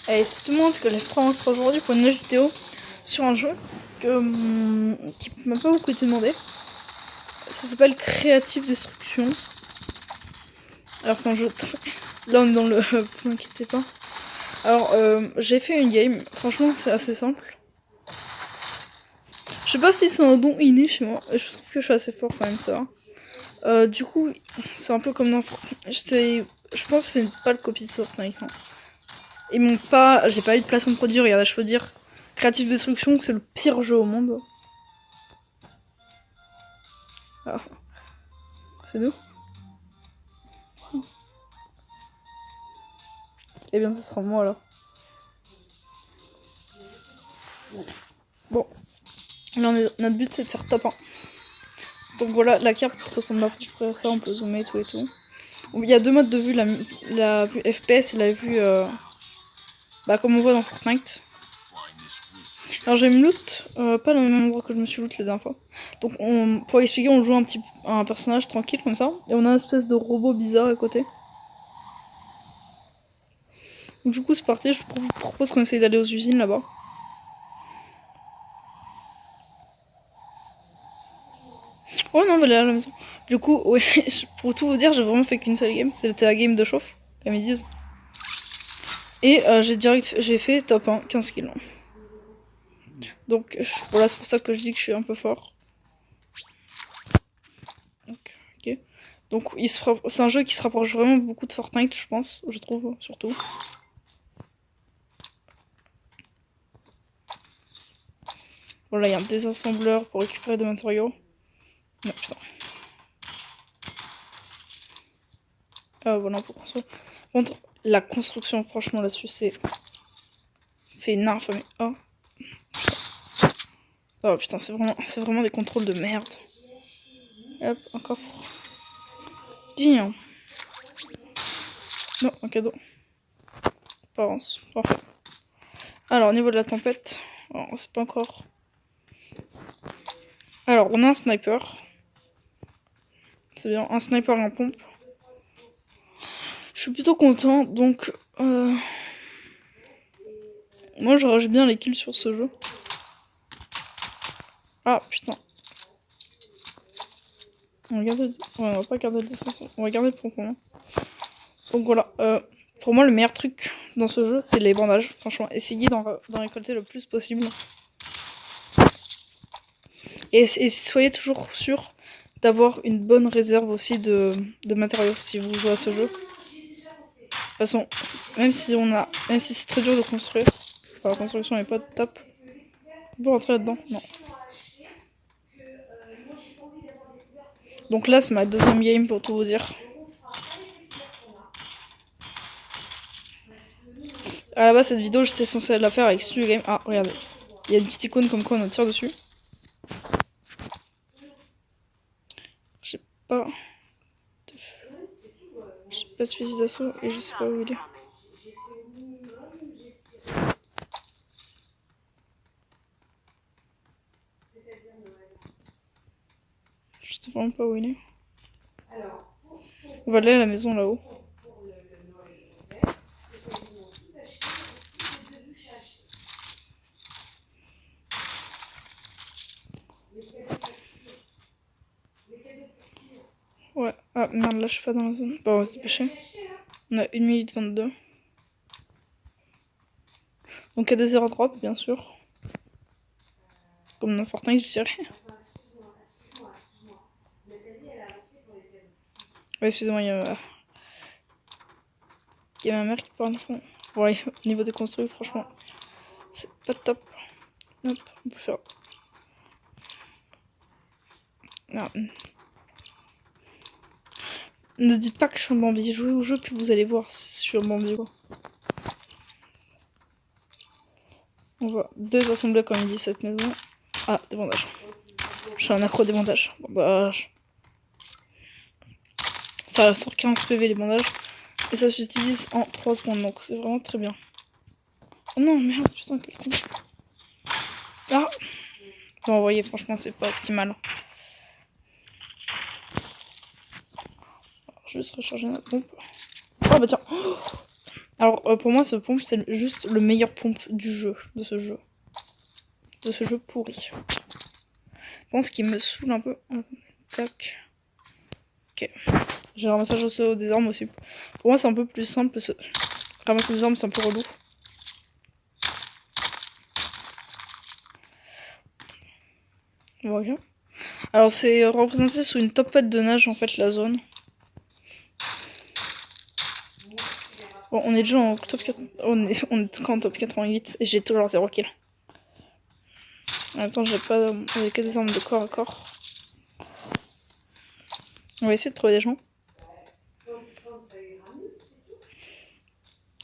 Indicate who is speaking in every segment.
Speaker 1: Et c'est tout le monde ce que lève 3 monstres aujourd'hui pour une nouvelle vidéo sur un jeu qui m'a pas beaucoup été demandé. Ça s'appelle Creative Destruction. Alors c'est un jeu très... Là on est dans le... vous inquiétez pas. Alors j'ai fait une game, franchement c'est assez simple. Je sais pas si c'est un don inné chez moi, je trouve que je suis assez fort quand même ça. Du coup c'est un peu comme dans Fortnite. Je pense que c'est pas le copie de Fortnite. Hein. Ils m'ont pas... J'ai pas eu de placement de produit, regarde, je peux dire... Creative Destruction, c'est le pire jeu au monde. Ah. C'est nous. Eh bien, ce sera moi, alors. Bon. Là, notre but, c'est de faire top 1. Donc voilà, la carte ressemble à peu près à ça, on peut zoomer et tout et tout. Il y a deux modes de vue, la vue FPS et la vue... comme on voit dans Fortnite. Alors j'ai me loot, pas dans le même endroit que je me suis loot les dernières fois. Donc pour expliquer, on joue un personnage tranquille comme ça, et on a une espèce de robot bizarre à côté. Donc du coup c'est parti, je vous propose qu'on essaye d'aller aux usines là-bas. Oh non, on va aller à la maison. Du coup, ouais, pour tout vous dire, j'ai vraiment fait qu'une seule game, c'était la game de chauffe, comme ils disent. Et j'ai fait top 1, 15 kills. Donc voilà, c'est pour ça que je dis que je suis un peu fort. Ok. Donc c'est un jeu qui se rapproche vraiment beaucoup de Fortnite, je pense, je trouve, surtout. Voilà, il y a un désassembleur pour récupérer des matériaux. Non, putain. Voilà, pour construire. Contre, la construction, franchement, là-dessus, c'est une infamie. Oh. Oh putain, c'est vraiment des contrôles de merde. Hop, un coffre. Tiens. Non, un cadeau. Parence, parfait. Alors, au niveau de la tempête, on sait pas encore. Alors, on a un sniper. C'est bien, un sniper et un pompe. Je suis plutôt content, donc... Moi, je rage bien les kills sur ce jeu. Ah, putain. On va garder... Ouais, on va pas garder le distance. On va garder le pompe. Hein. Donc voilà. Pour moi, le meilleur truc dans ce jeu, c'est les bandages. Franchement, essayez d'en récolter le plus possible. Et soyez toujours sûr d'avoir une bonne réserve aussi de matériaux si vous jouez à ce jeu. De toute façon, même si c'est très dur de construire, enfin la construction n'est pas top. On peut rentrer là-dedans? Non. Donc là, c'est ma deuxième game pour tout vous dire. À la base, cette vidéo, j'étais censée la faire avec Studio Game. Ah, regardez. Il y a une petite icône comme quoi on tire dessus. J'ai pas de fusil d'assaut et je sais pas où il est. Je sais vraiment pas où il est. On va aller à la maison là-haut. Ouais, ah merde, là je suis pas dans la zone. Bon, on va se dépêcher. On a 1 minute 22. Donc il y a des airdrops, bien sûr. Comme dans Fortnite, je dirais. Ouais, excusez-moi, il y a ma mère qui parle en fond. Bon, au niveau des construits, franchement, c'est pas top. Hop, on peut faire. Non. Ne dites pas que je suis un Bambi. Jouez au jeu, puis vous allez voir si je suis un Bambi quoi. On va désassembler comme il dit cette maison. Ah, des bandages. Je suis un accro des bandages. Bandages. Ça reste sur 15 PV les bandages. Et ça s'utilise en 3 secondes, donc c'est vraiment très bien. Oh non, merde, putain, que con. Ah. Bon, vous voyez, franchement, c'est pas optimal. Alors, juste recharger notre pompe. Oh bah tiens. Oh, Alors, pour moi, ce pompe, c'est juste le meilleur pompe du jeu, de ce jeu. De ce jeu pourri. Je pense qu'il me saoule un peu. Tac. Ok. J'ai un ramassage des armes aussi. Pour moi, c'est un peu plus simple. Parce que ramasser des armes, c'est un peu relou. Voilà. Alors, c'est représenté sous une tempête de neige, en fait, la zone. Bon, on est déjà en top 4... on est en top 88 et j'ai toujours 0 kill. En même temps, j'ai que des armes de corps à corps. On va essayer de trouver des gens.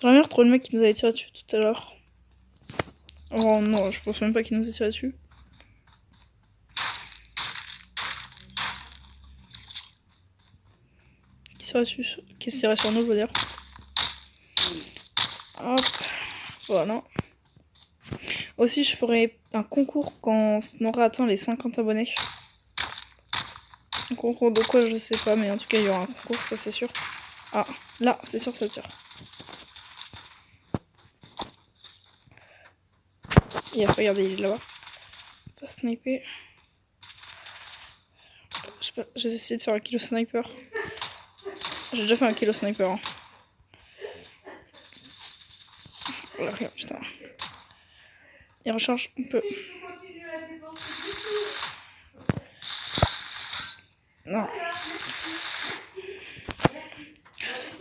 Speaker 1: J'aimerais bien retrouver le mec qui nous avait tiré dessus tout à l'heure. Oh non, je pense même pas qu'il nous ait tiré dessus. Qui se tirait sur nous, je veux dire. Hop, voilà. Aussi, je ferai un concours quand on aura atteint les 50 abonnés. Un concours de quoi, je sais pas, mais en tout cas, il y aura un concours, ça c'est sûr. Ah, là, c'est sûr, ça tire. Et après, regardez, il est là-bas. Pas sniper. Je sais pas, j'ai essayé de faire un kilo sniper. J'ai déjà fait un kilo sniper. Hein. Voilà, regarde, putain. Il recharge un peu. Non.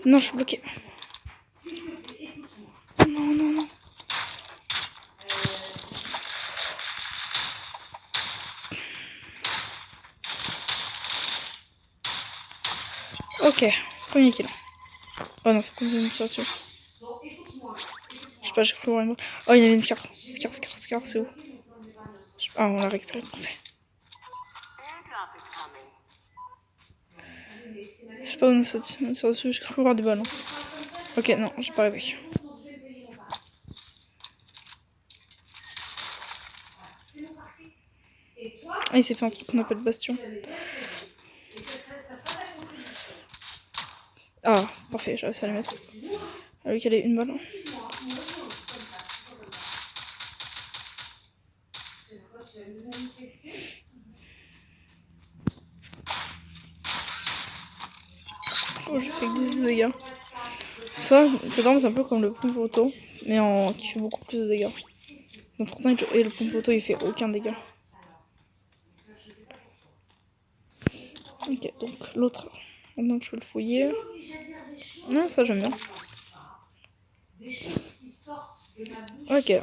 Speaker 1: Non, je suis bloquée. Non, non, non. Ok, premier kill. Oh non, ça continue de me tirer dessus. Je sais pas, j'ai cru voir une... Oh, il y avait une Scar. Scar, c'est où? Ah, on l'a récupéré, parfait. Je sais pas où nous ça tire dessus, j'ai cru voir des balles. Hein. Ok, non, j'ai pas rêvé. Ah, il s'est fait un truc qu'on appelle bastion. Ah, parfait, j'ai réussi à le mettre. Ah, lui, qu'elle est une balle. Oh, j'ai fait des dégâts. Ça, cette arme, c'est un peu comme le pompe auto, mais qui fait beaucoup plus de dégâts. Dans Fortnite, et le pompe auto, il fait aucun dégât. Ok, donc l'autre. Maintenant que je peux le fouiller. Non, ça j'aime bien. Ok.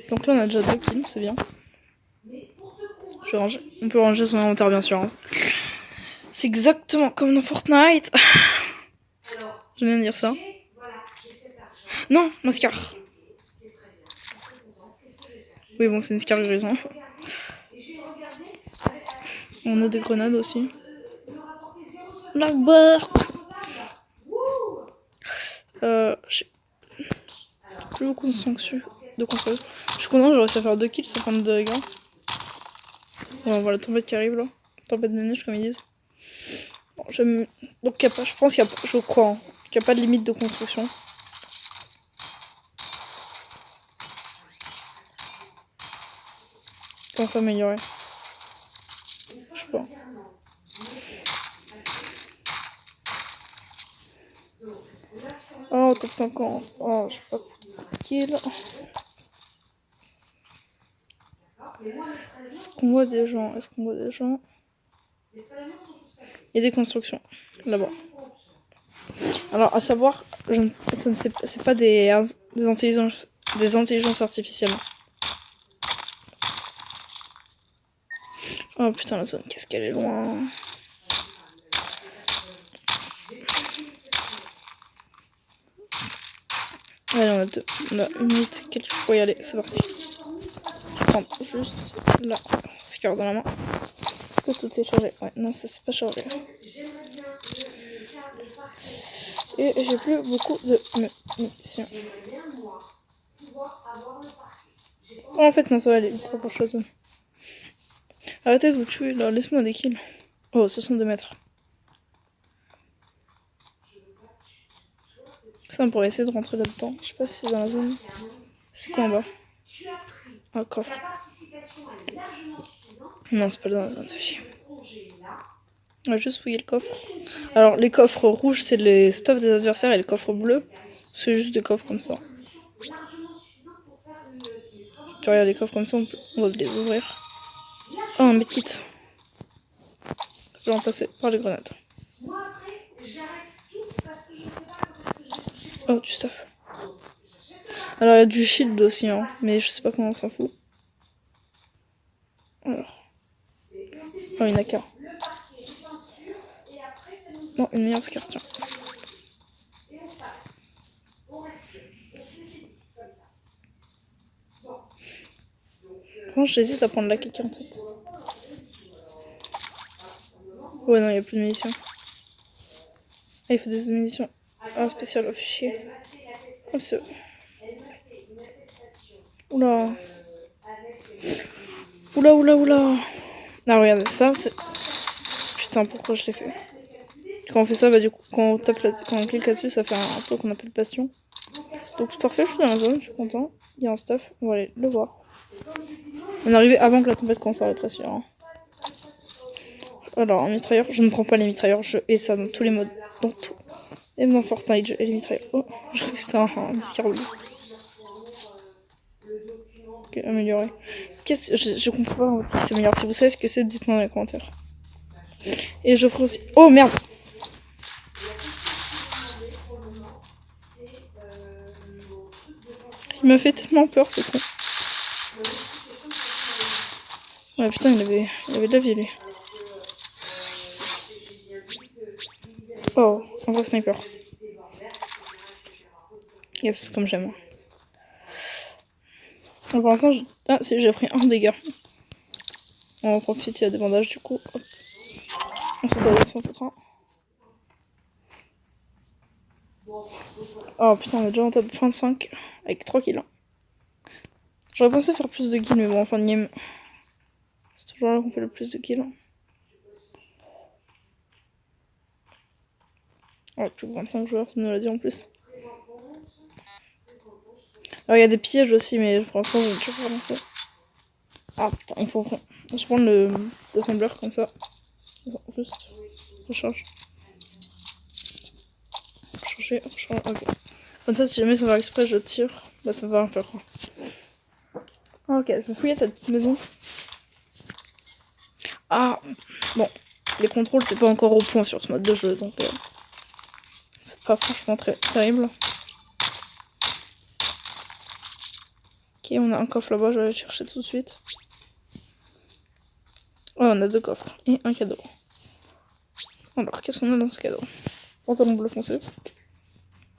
Speaker 1: Donc là on a déjà 2 kills, c'est bien. Je vais ranger. On peut ranger son inventaire bien sûr. Hein. C'est exactement comme dans Fortnite. J'aime bien dire ça. Non, ma Scar. Oui bon c'est une Scar grise. Hein. On a des grenades aussi. La barre. J'ai plus beaucoup de sanctions. Je suis content, j'ai réussi à faire 2 kills, 52 dégâts. Bon, on voit la tempête qui arrive là. Tempête de neige, comme ils disent. Bon, donc, je pense qu'il y a, je crois, hein, qu'il n'y a pas de limite de construction. Comment s'améliorer? Je sais pas. Oh, top 50. Oh, je sais pas. Kill. Est-ce qu'on voit des gens? Il y a des constructions là-bas. Alors, à savoir, c'est pas des intelligences artificielles. Oh putain, la zone, qu'est-ce qu'elle est loin. Allez, on a 2. On a 1 minute pour y aller, c'est parti. Prendre juste là, Scar dans la main. Est-ce que tout est chargé? Ouais, non, ça c'est pas chargé. Et j'ai plus beaucoup de munitions. Oh, en fait, non, ça va aller ultra proche la zone. Arrêtez de vous tuer là, laisse-moi des kills. Oh, 62 mètres. Ça, on pourrait essayer de rentrer là-dedans. Je sais pas si c'est dans la zone. C'est quoi en bas? Un coffre. Non, c'est pas dans la zone, fais chier. On va juste fouiller le coffre. Alors, les coffres rouges, c'est les stuffs des adversaires, et les coffres bleus, c'est juste des coffres comme ça. Tu regardes les coffres comme ça, on va les ouvrir. Oh, un medkit. Je vais en passer par les grenades. Oh, du stuff. Alors, il y a du shield aussi, hein, mais je sais pas comment on s'en fout. Alors. Oh, une AK. Bon, une meilleure scar, tiens. Franchement, j'hésite à prendre la AK-47. Ouais, non, il n'y a plus de munitions. Ah, il faut des munitions. Ah, spécial officier. Hop, c'est... Oula. Oula. Ah, regardez, ça, c'est... Putain, pourquoi je l'ai fait? Quand on fait ça, bah du coup, quand on clique là-dessus, ça fait un tour qu'on appelle passion. Donc c'est parfait, je suis dans la zone, je suis content. Il y a un stuff, on va aller le voir. On est arrivé avant que la tempête commence à rétrécir. Hein. Alors, un mitrailleur, je ne prends pas les mitrailleurs, je hais ça dans tous les modes. Dans tout. Même dans Fortnite, je hais les mitrailleurs. Oh, je crois que c'était un escargot. Ok, amélioré. Je comprends pas si c'est meilleur. Si vous savez ce que c'est, dites-moi dans les commentaires. Et je ferai aussi... Oh merde! Il m'a fait tellement peur ce con. Ouais putain, il avait de la vie lui. Oh, un vrai sniper. Yes, comme j'aime. Pour l'instant, ah si, j'ai pris un dégât. On va en profiter, il y a des bandages du coup. Hop. On peut pas s'en foutre un. Oh putain, on est déjà en top 25 avec 3 kills. J'aurais pensé faire plus de kills, mais bon, en fin de game, c'est toujours là qu'on fait le plus de kills. Ouais, plus de 25 joueurs, ça nous l'a dit en plus. Alors il y a des pièges aussi, mais pour l'instant, je vais toujours relancer. Ah putain, il faut. Je prends le assembleur comme ça. Juste. Recharge. Recharger, ok. Comme ça, si jamais ça va exprès, je tire, bah ça va en faire quoi. Ok, je vais fouiller cette petite maison. Ah, bon, les contrôles c'est pas encore au point sur ce mode de jeu, donc c'est pas franchement très terrible. Ok, on a un coffre là-bas, je vais aller le chercher tout de suite. Oh, on a 2 coffres et un cadeau. Alors, qu'est-ce qu'on a dans ce cadeau? Pantalon bleu foncé.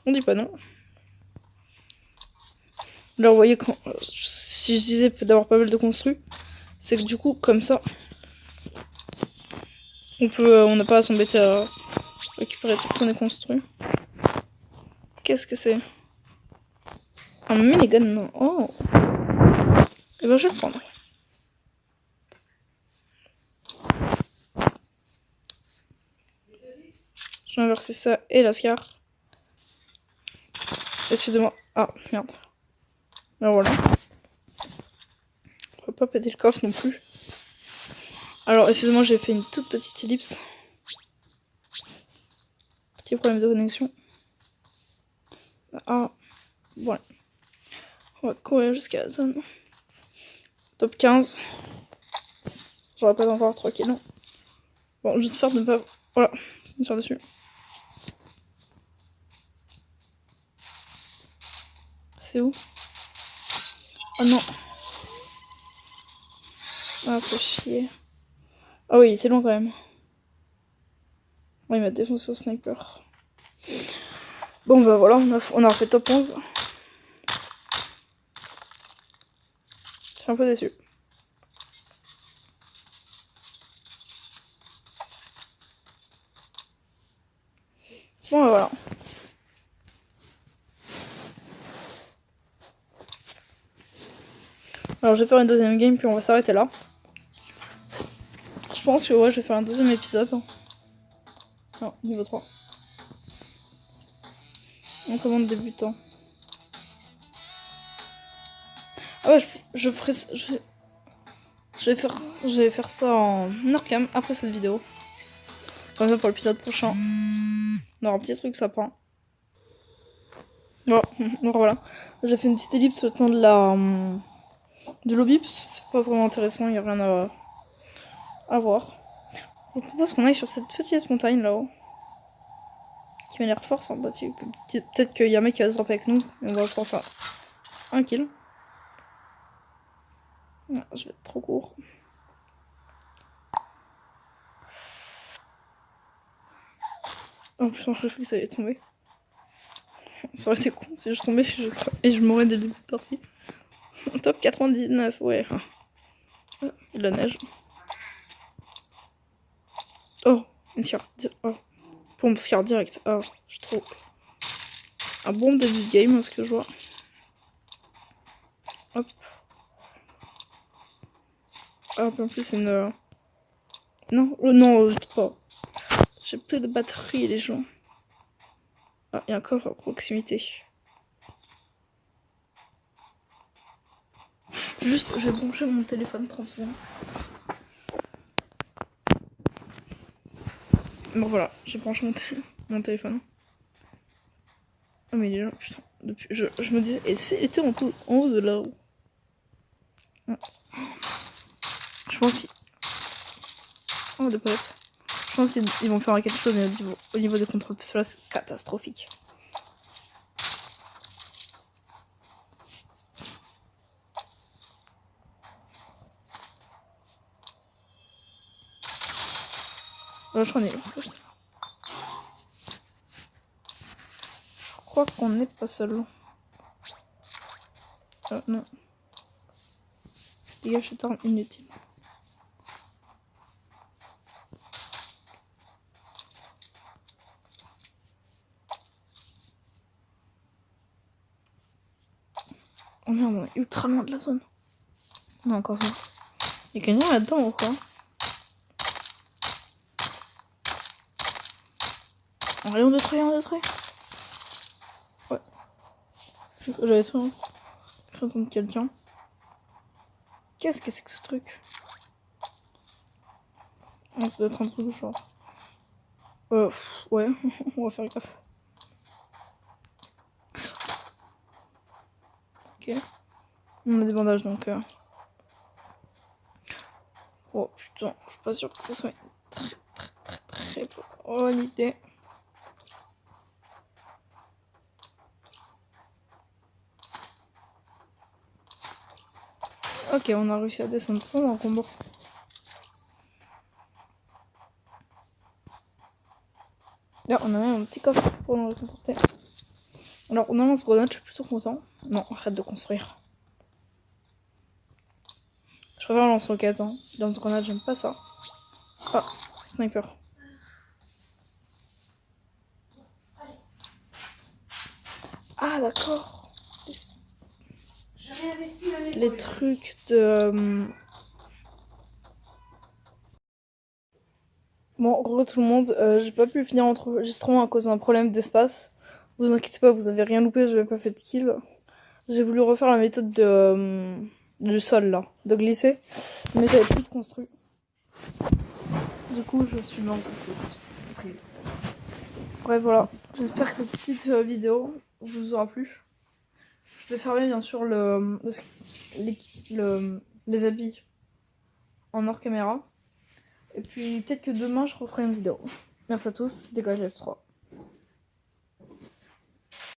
Speaker 1: On dit pas non. Là, vous voyez, quand, si je disais d'avoir pas mal de construits, c'est que du coup, comme ça, on n'a pas à s'embêter à récupérer tout ce qu'on est construit. Qu'est-ce que c'est? Un minigun, non. Oh. Et ben, je vais le prendre. Je vais inverser ça et la scar. Excusez-moi. Ah, merde. Ben voilà. On va pas péter le coffre non plus. Alors, excusez-moi, j'ai fait une toute petite ellipse. Petit problème de connexion. Ah, voilà. On va courir jusqu'à la zone. Top 15. J'aurais pas encore 3 kills. Bon, juste faire de ne pas... Voilà, c'est une sur dessus. C'est où? Oh non. Ah, faut chier. Ah oui, c'est long quand même. Ouais, il m'a défoncé au sniper. Bon, bah voilà, on a refait top 11. Je suis un peu déçu. Bon, bah voilà. Alors, je vais faire une deuxième game, puis on va s'arrêter là. Je pense que ouais, je vais faire un deuxième épisode. Non, niveau 3. Entraînement de débutant. Ah ouais, je ferai ça. Je vais faire ça en Nordcam après cette vidéo. Comme ça pour l'épisode prochain. On aura un petit truc sapin. Bon, voilà. J'ai fait une petite ellipse au temps de lobby parce que c'est pas vraiment intéressant, il n'y a rien à voir. Je vous propose qu'on aille sur cette petite montagne là-haut. Qui m'a l'air fort sympathique. Peut-être qu'il y a un mec qui va se dropper avec nous. Et on va pouvoir faire un kill. Non, je vais être trop court. Oh putain, j'ai cru que ça allait tomber. Ça aurait été con si je tombais et je mourrais dès le début de partie. Top 99, ouais. Ah, il y a de la neige. Oh, une carte. Oh. Pompe carte direct. Oh, je trouve. Un bon début de game, ce que je vois. Hop. Hop, en plus, c'est une. Non, non, je dis pas. J'ai plus de batterie, les gens. Ah, il y a un coffre à proximité. Juste, je vais brancher mon téléphone 30 secondes. Bon, voilà, j'ai branché mon téléphone. Ah, mais il est là, putain. Depuis, je me disais, et s'il était en haut de là-haut. Je pense qu'ils. Oh, des palettes. Je pense qu'ils vont faire quelque chose au niveau des contrôles. Parce que là, c'est catastrophique. Je crois qu'on est là. Je crois qu'on n'est pas seul. Non. Dégage cette arme inutile. Oh merde, on est ultra loin de la zone. Non, encore ça. Il y a quelqu'un là-dedans ou quoi? Allez, on détruit. Ouais. J'avais trop cru entendre quelqu'un. Qu'est-ce que c'est que ce truc? Ah, ça doit être un truc genre. Ouais, on va faire gaffe. Ok. On a des bandages donc. Oh putain, je suis pas sûre que ce soit très bonne idée. Ok, on a réussi à descendre sans encombre. Là, on a même un petit coffre pour nous réconforter. Alors, on a un lance-grenade, je suis plutôt content. Non, arrête de construire. Je préfère un lance-roquette. Hein. Lance-grenade, j'aime pas ça. Ah, sniper. Ah, d'accord. Les trucs de. Bon, re tout le monde, j'ai pas pu finir l'enregistrement à cause d'un problème d'espace. Vous inquiétez pas, vous avez rien loupé, j'avais pas fait de kill. J'ai voulu refaire la méthode du sol là, de glisser, mais j'avais plus de construit. Du coup, je suis mort complète. C'est triste. Bref, voilà. J'espère que cette petite vidéo vous aura plu. Je vais fermer bien sûr les habits en hors caméra. Et puis peut-être que demain je referai une vidéo. Merci à tous, c'était KGF3.